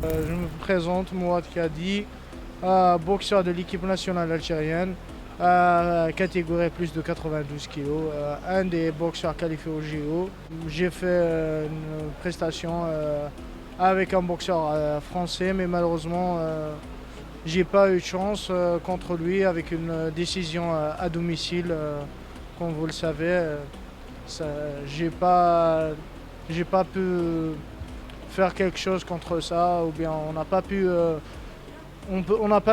Je me présente, Mouad Kadi, boxeur de l'équipe nationale algérienne, catégorie plus de 92 kg, un des boxeurs qualifiés au JO. J'ai fait une prestation avec un boxeur français, mais malheureusement, j'ai pas eu de chance contre lui avec une décision à domicile. Comme vous le savez, ça- j'ai pas, j'ai pas pu faire quelque chose contre ça, ou bien on n'a pas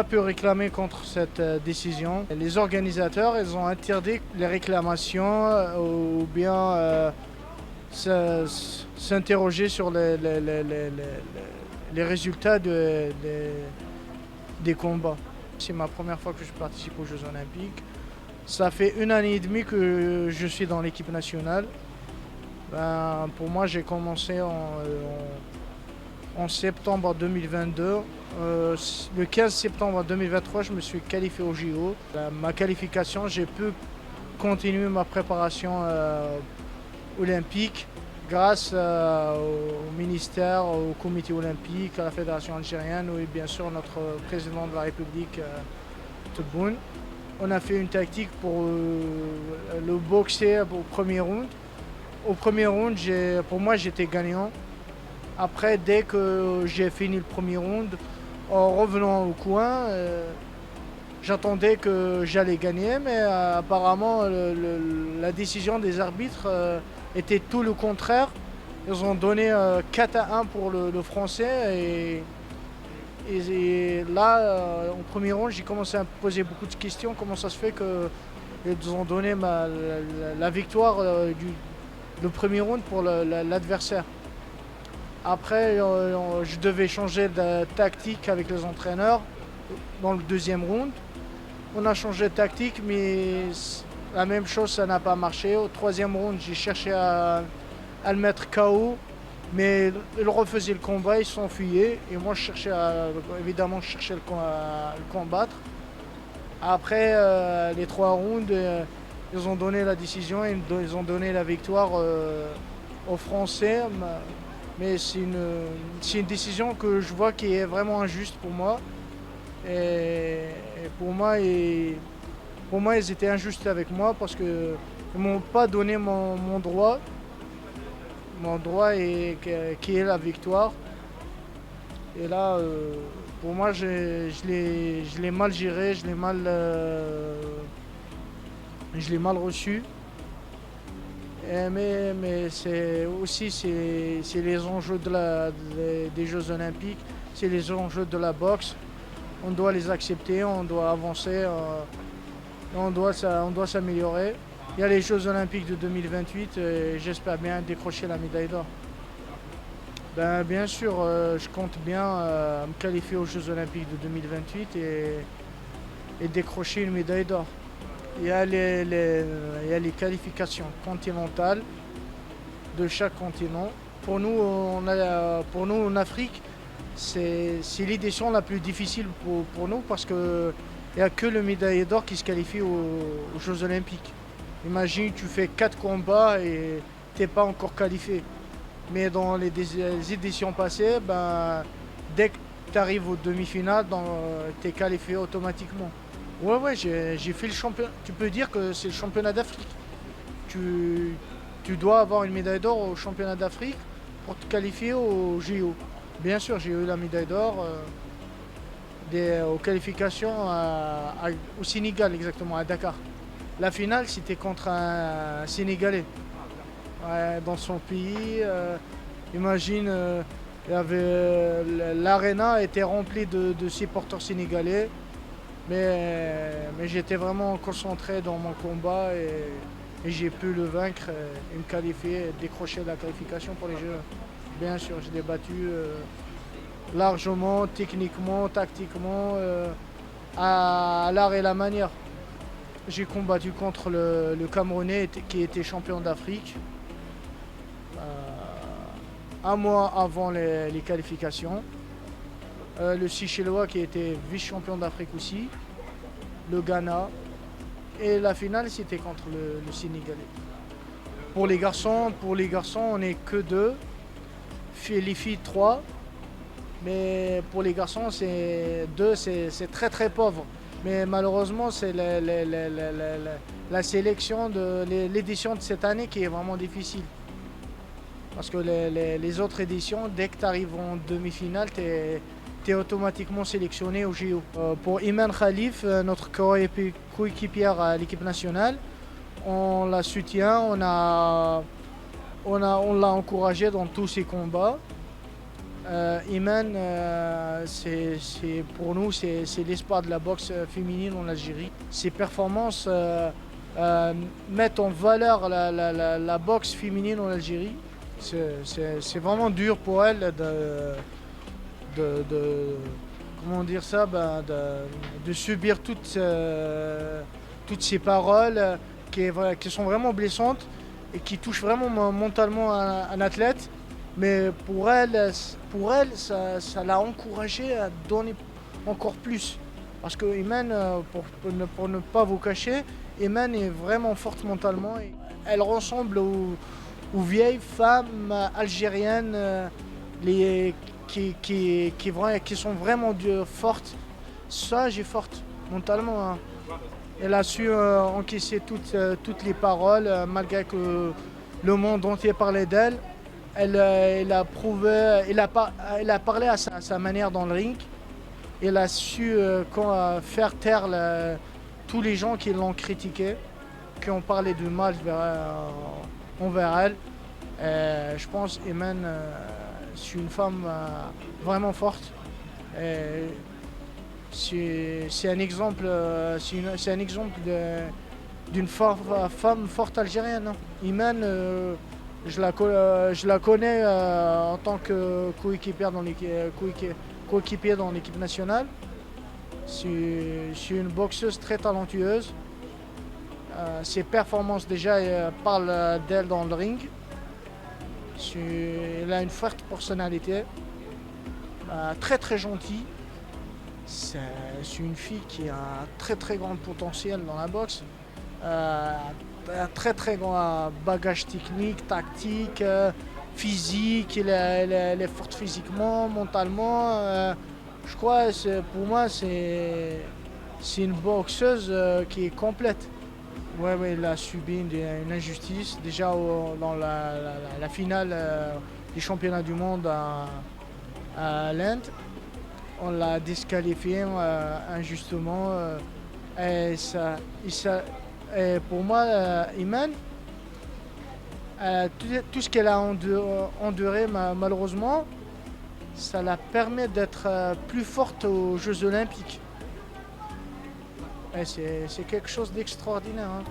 pu réclamer contre cette décision. Les organisateurs, ils ont interdit les réclamations ou bien s'interroger sur les résultats des combats. C'est ma première fois que je participe aux Jeux Olympiques. Ça fait 1 année et demie que je suis dans l'équipe nationale. Pour moi, j'ai commencé en septembre 2022. Le 15 septembre 2023, je me suis qualifié au JO. Ma qualification, j'ai pu continuer ma préparation olympique grâce au ministère, au comité olympique, à la fédération algérienne et bien sûr notre président de la République, Tebboune. On a fait une tactique pour le boxer au premier round. Au premier round, pour moi, j'étais gagnant. Après, dès que j'ai fini le premier round, en revenant au coin, j'attendais que j'allais gagner, mais apparemment, la décision des arbitres était tout le contraire. Ils ont donné 4-1 pour le français. Et là, au premier round, j'ai commencé à me poser beaucoup de questions. Comment ça se fait qu'ils ont donné la victoire le premier round pour l'adversaire. Après, je devais changer de tactique avec les entraîneurs dans le deuxième round. On a changé de tactique, mais la même chose, ça n'a pas marché. Au troisième round, j'ai cherché à le mettre KO, mais il refaisait le combat, il s'enfuyait. Et moi, évidemment, je cherchais à le combattre. Après les 3 rounds, ils ont donné la décision, ils ont donné la victoire aux Français. Mais c'est une décision que je vois qui est vraiment injuste pour moi. Et pour moi, ils étaient injustes avec moi parce qu'ils ne m'ont pas donné mon droit. Mon droit qui est la victoire. Et là, pour moi, je l'ai mal géré, je l'ai mal reçu. Mais c'est les enjeux des Jeux Olympiques, c'est les enjeux de la boxe. On doit les accepter, on doit avancer, on doit s'améliorer. Il y a les Jeux Olympiques de 2028 et j'espère bien décrocher la médaille d'or. Bien sûr, je compte bien me qualifier aux Jeux Olympiques de 2028 et décrocher une médaille d'or. Il y a les qualifications continentales de chaque continent. Pour nous, en Afrique, c'est l'édition la plus difficile pour nous parce qu'il n'y a que le médaillé d'or qui se qualifie aux Jeux Olympiques. Imagine, tu fais 4 combats et tu n'es pas encore qualifié. Mais dans les éditions passées, dès que tu arrives aux demi-finales, tu es qualifié automatiquement. Ouais, j'ai fait le championnat. Tu peux dire que c'est le championnat d'Afrique. Tu dois avoir une médaille d'or au championnat d'Afrique pour te qualifier au JO. Bien sûr, j'ai eu la médaille d'or aux qualifications au Sénégal, exactement, à Dakar. La finale, c'était contre un Sénégalais. Ouais, dans son pays, imagine, l'aréna était remplie de supporters sénégalais. Mais j'étais vraiment concentré dans mon combat et j'ai pu le vaincre et me qualifier et décrocher la qualification pour les Jeux. Bien sûr, je l'ai battu largement, techniquement, tactiquement, à l'art et la manière. J'ai combattu contre le Camerounais qui était champion d'Afrique 1 mois avant les qualifications. Le Seychellois qui était vice-champion d'Afrique aussi, le Ghana. Et la finale, c'était contre le Sénégalais. Pour les garçons, on n'est que 2. Les filles, 3. Mais pour les garçons, c'est très très pauvre. Mais malheureusement, c'est la sélection de l'édition de cette année qui est vraiment difficile. Parce que les autres éditions, dès que tu arrives en demi-finale, tu es automatiquement sélectionné au JO. Pour Iman Khalif, notre coéquipière à l'équipe nationale, on la soutient, on l'a encouragé dans tous ses combats. Iman, pour nous, c'est l'espoir de la boxe féminine en Algérie. Ses performances mettent en valeur la boxe féminine en Algérie. C'est vraiment dur pour elle comment dire ça, de subir toutes ces paroles qui sont vraiment blessantes et qui touchent vraiment mentalement un athlète. Mais pour elle, ça l'a encouragée à donner encore plus. Parce que Iman, pour ne pas vous cacher, Iman est vraiment forte mentalement. Elle ressemble aux vieilles femmes algériennes qui sont vraiment fortes, sages et fortes mentalement. Hein. Elle a su encaisser toutes les paroles, malgré que le monde entier parlait d'elle. Elle a parlé à sa manière dans le ring. Elle a su faire taire tous les gens qui l'ont critiqué, qui ont parlé du mal envers elle. Je pense Iman, c'est une femme vraiment forte. C'est un exemple, d'une femme forte algérienne. Iman, je la connais en tant que coéquipier dans l'équipe nationale. C'est une boxeuse très talentueuse. Ses performances déjà parlent d'elle dans le ring. Elle a une forte personnalité, très très gentille. C'est une fille qui a un très très grand potentiel dans la boxe. Un très très grand bagage technique, tactique, physique. Elle est forte physiquement, mentalement. Je crois, pour moi, c'est une boxeuse qui est complète. Ouais, elle a subi une injustice. Déjà dans la finale du championnat du monde à l'Inde, on l'a disqualifiée injustement. Et pour moi, Iman, tout ce qu'elle a enduré, malheureusement, ça la permet d'être plus forte aux Jeux Olympiques. C'est quelque chose d'extraordinaire. Hein.